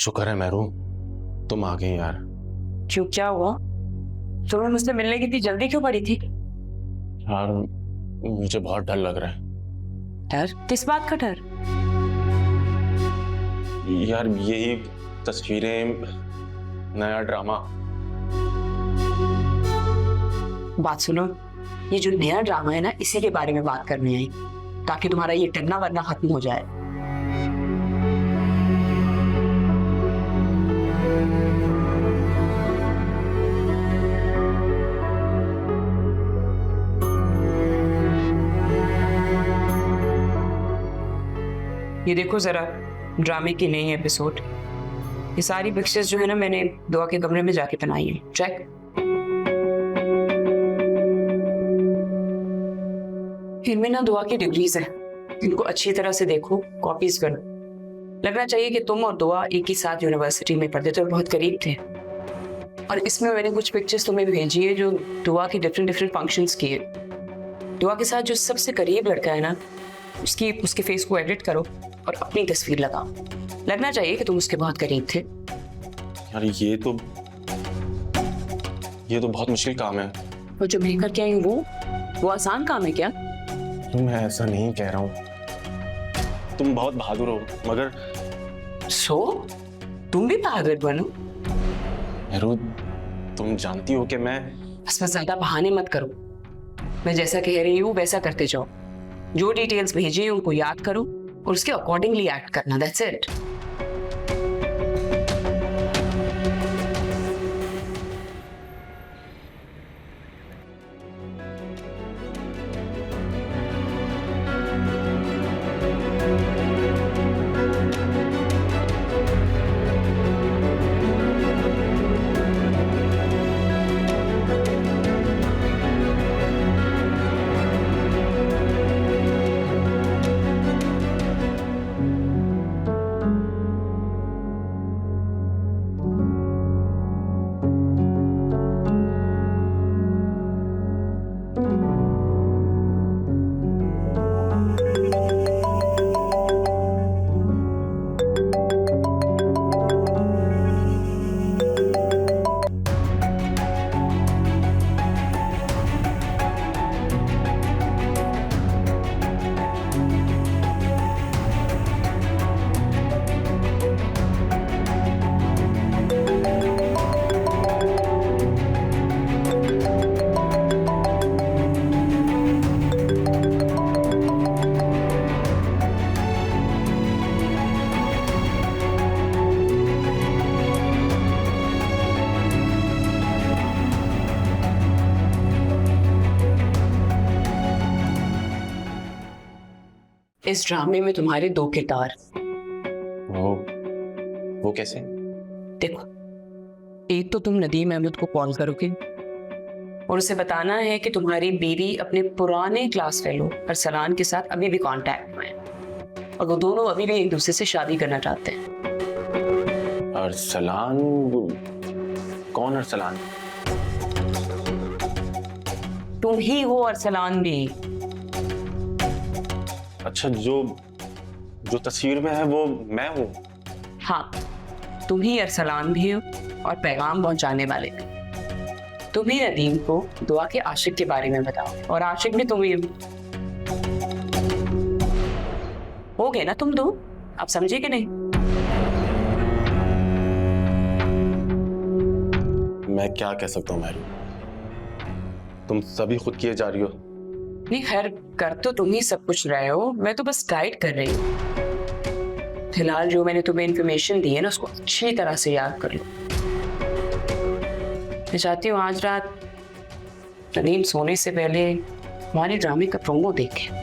शुक्र है मेहरू, तुम आ गई यार। क्यों, क्या हुआ? तुम्हें मुझसे मिलने की इतनी जल्दी क्यों पड़ी थी? यार मुझे बहुत डर लग रहा है। डर? किस बात का डर? यार यही तस्वीरें, नया ड्रामा। बात सुनो, ये जो नया ड्रामा है ना, इसी के बारे में बात करनी आई, ताकि तुम्हारा ये डरना वरना खत्म हो जाए। ये देखो जरा, ड्रामे की नई एपिसोड। ये सारी पिक्चर्स जो है ना, मैंने दुआ के कमरे में जाके बनाई है। चेक। इनमें ना दुआ की डिग्रीज है, इनको अच्छी तरह से देखो, कॉपीज करो। लगना चाहिए कि तुम और दुआ एक ही साथ यूनिवर्सिटी में पढ़ते थे और बहुत करीब थे। और इसमें मैंने कुछ पिक्चर्स तुम्हें भेजी है जो दुआ की डिफरेंट फंक्शंस की है। दुआ के साथ जो सबसे करीब लड़का है ना, उसके फेस को एडिट करो और अपनी तस्वीर लगाओ। लगना चाहिए कि तुम उसके बहुत करीब थे। यार ये तो बहुत मुश्किल काम है। और जो मैं करके आई हूँ वो आसान काम है क्या? मैं ऐसा नहीं कह रहा हूँ, तुम बहुत बहादुर हो, मगर तुम भी बहादुर बनो। मेहरू, तुम जानती हो कि मैं बस ज्यादा बहाने मत करो। मैं जैसा कह रही हूँ वैसा करते जाओ। जो डिटेल्स भेजी हैं उनको याद करो और उसके अकॉर्डिंगली एक्ट करना। That's it. इस ड्रामे में तुम्हारे दो किरदार। वो कैसे? देखो, एक तो तुम नदीम अहमद को कॉल करोगे और उसे बताना है कि तुम्हारी बीवी अपने पुराने क्लास फेलो अरसलान के साथ अभी भी कांटेक्ट में है और वो दोनों अभी भी एक दूसरे से शादी करना चाहते हैं। अरसलान? कौन अरसलान? तुम ही हो अरसलान भी। अच्छा, जो तस्वीर में है वो मैं हूँ? हाँ, तुम ही अरसलान भी हो और पैगाम पहुंचाने वाले भी। तुम ही नदीम को दुआ के आशिक के बारे में बताओ और आशिक भी तुम ही हो गए ना तुम दो। आप समझे कि नहीं? मैं क्या कह सकता हूँ मेहरू, तुम सभी खुद किए जा रही हो। नहीं, खैर कर तो तुम ही सब कुछ रहे हो, मैं तो बस गाइड कर रही हूँ। फिलहाल जो मैंने तुम्हें इन्फॉर्मेशन दी है ना, उसको अच्छी तरह से याद कर लो। मैं चाहती हूँ आज रात नदीम सोने से पहले हमारे ड्रामे का प्रोमो देखें।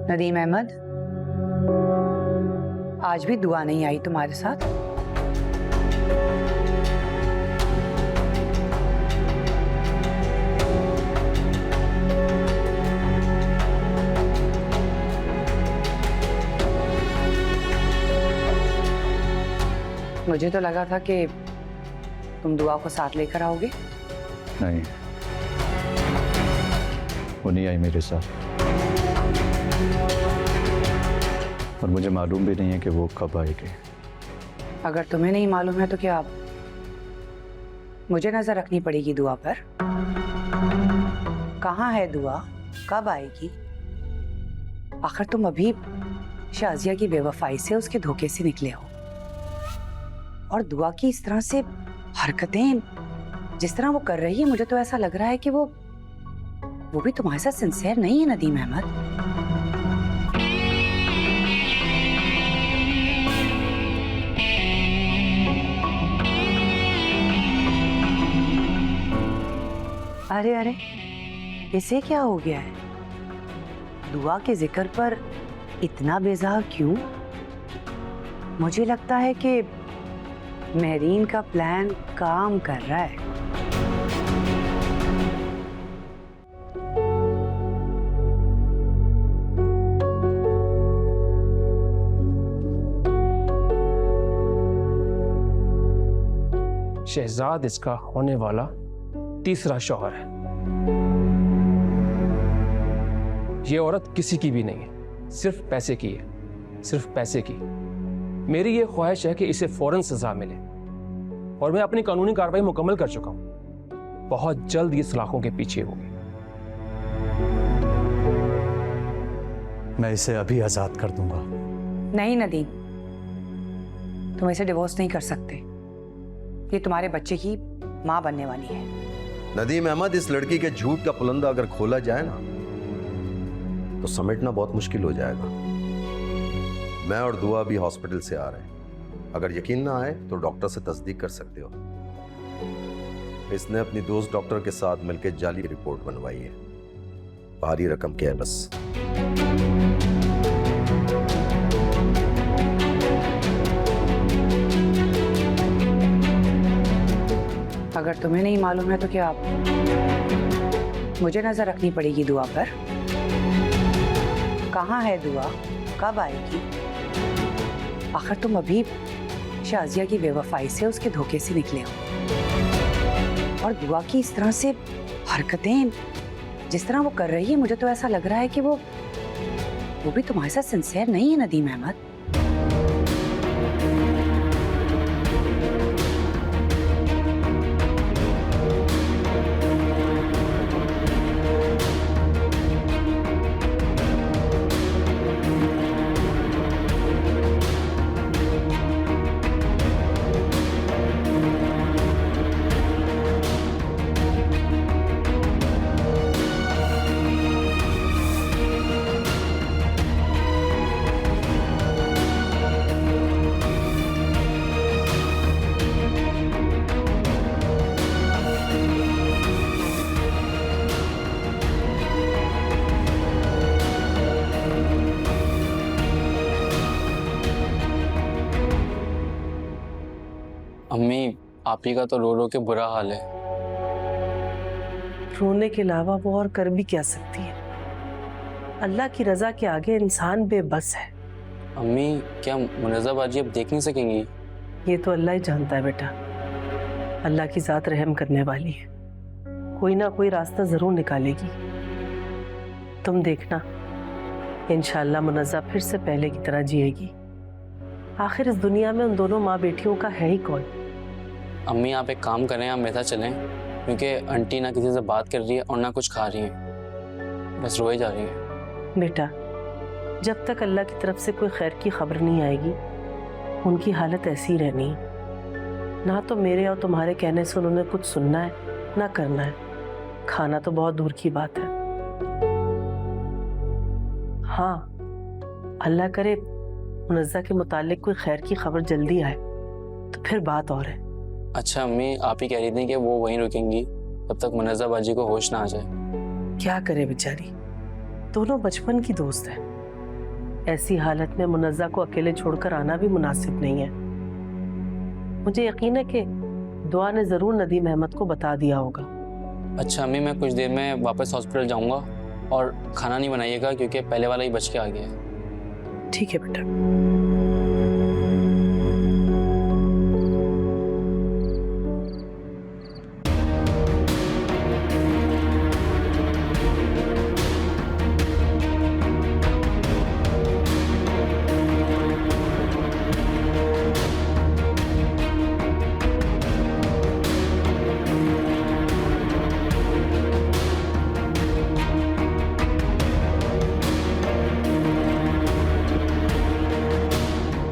नदीम अहमद, आज भी दुआ नहीं आई तुम्हारे साथ? मुझे तो लगा था कि तुम दुआ को साथ लेकर आओगे। नहीं, वो नहीं आई मेरे साथ, और मुझे मालूम भी नहीं है कि वो कब आएगी। अगर तुम्हें नहीं मालूम है तो क्या मुझे नजर रखनी पड़ेगी दुआ पर? कहाँ है दुआ, कब आएगी? आखिर तुम अभी शाजिया की बेवफाई से, उसके धोखे से निकले हो, और दुआ की इस तरह से हरकतें जिस तरह वो कर रही है, मुझे तो ऐसा लग रहा है कि वो भी तुम्हारे साथ सिंसियर नहीं है नदीम अहमद। अरे अरे, इसे क्या हो गया है? दुआ के जिक्र पर इतना बेजार क्यों? मुझे लगता है कि मेहरीन का प्लान काम कर रहा है। शहजाद इसका होने वाला तीसरा शौहर है। ये औरत किसी की भी नहीं है, सिर्फ पैसे की है, सिर्फ पैसे की। मेरी ये ख्वाहिश है कि इसे फौरन सजा मिले, और मैं अपनी कानूनी कार्रवाई मुकम्मल कर चुका हूं। बहुत जल्द ये सलाखों के पीछे होगी। मैं इसे अभी आजाद कर दूंगा। नहीं नदीम, तुम इसे डिवोर्स नहीं कर सकते। ये तुम्हारे बच्चे की माँ बनने वाली है। नदीम अहमद, इस लड़की के झूठ का पुलंदा अगर खोला जाए ना, तो समेटना बहुत मुश्किल हो जाएगा। मैं और दुआ भी हॉस्पिटल से आ रहे हैं। अगर यकीन ना आए तो डॉक्टर से तस्दीक कर सकते हो। इसने अपनी दोस्त डॉक्टर के साथ मिलकर जाली रिपोर्ट बनवाई है। भारी रकम क्या है बस। अगर तुम्हें नहीं मालूम है तो क्या मुझे नजर रखनी पड़ेगी दुआ पर? कहाँ है दुआ, कब आएगी? आखिर तुम अभी शाजिया की बेवफाई से, उसके धोखे से निकले हो, और दुआ की इस तरह से हरकतें जिस तरह वो कर रही है, मुझे तो ऐसा लग रहा है कि वो भी तुम्हारे साथ सिंसियर नहीं है नदीम अहमद। अम्मी, आप ही का तो रो रो के बुरा हाल है। रोने के अलावा वो और कर भी क्या सकती है? अल्लाह की रजा के आगे इंसान बेबस है। अम्मी, क्या मुनज़्ज़ा बाजी अब देख नहीं सकेंगी? ये तो अल्लाह ही जानता है बेटा। अल्लाह की जात रहम करने वाली है, कोई ना कोई रास्ता जरूर निकालेगी। तुम देखना, इंशाअल्लाह मुनज़्ज़ा फिर से पहले की तरह जिएगी। आखिर इस दुनिया में उन दोनों माँ बेटियों का है ही कौन? अम्मी, आप एक काम करें, आप मेरे साथ चलें, क्योंकि आंटी ना किसी से बात कर रही है और ना कुछ खा रही है, बस रोए जा रही है। बेटा, जब तक अल्लाह की तरफ से कोई खैर की खबर नहीं आएगी, उनकी हालत ऐसी ही रहनी है। ना तो मेरे और तुम्हारे कहने से उन्होंने कुछ सुनना है, ना करना है। खाना तो बहुत दूर की बात है। हाँ, अल्लाह करे मुनज़्ज़ा के मुतालिक कोई खैर की खबर जल्दी आए तो फिर बात और है। अच्छा अम्मी, आप ही कह रही थी कि वो वहीं रुकेंगी तब तक मुनज़्ज़ा बाजी को होश ना आ जाए। क्या करे बेचारी, दोनों बचपन की दोस्त हैं। ऐसी हालत में मुनज़्ज़ा को अकेले छोड़कर आना भी मुनासिब नहीं है। मुझे यकीन है कि दुआ ने जरूर नदीम अहमद को बता दिया होगा। अच्छा अम्मी, मैं कुछ देर में वापस हॉस्पिटल जाऊंगा, और खाना नहीं बनाइएगा क्योंकि पहले वाला ही बच के आ गया है। ठीक है बेटा।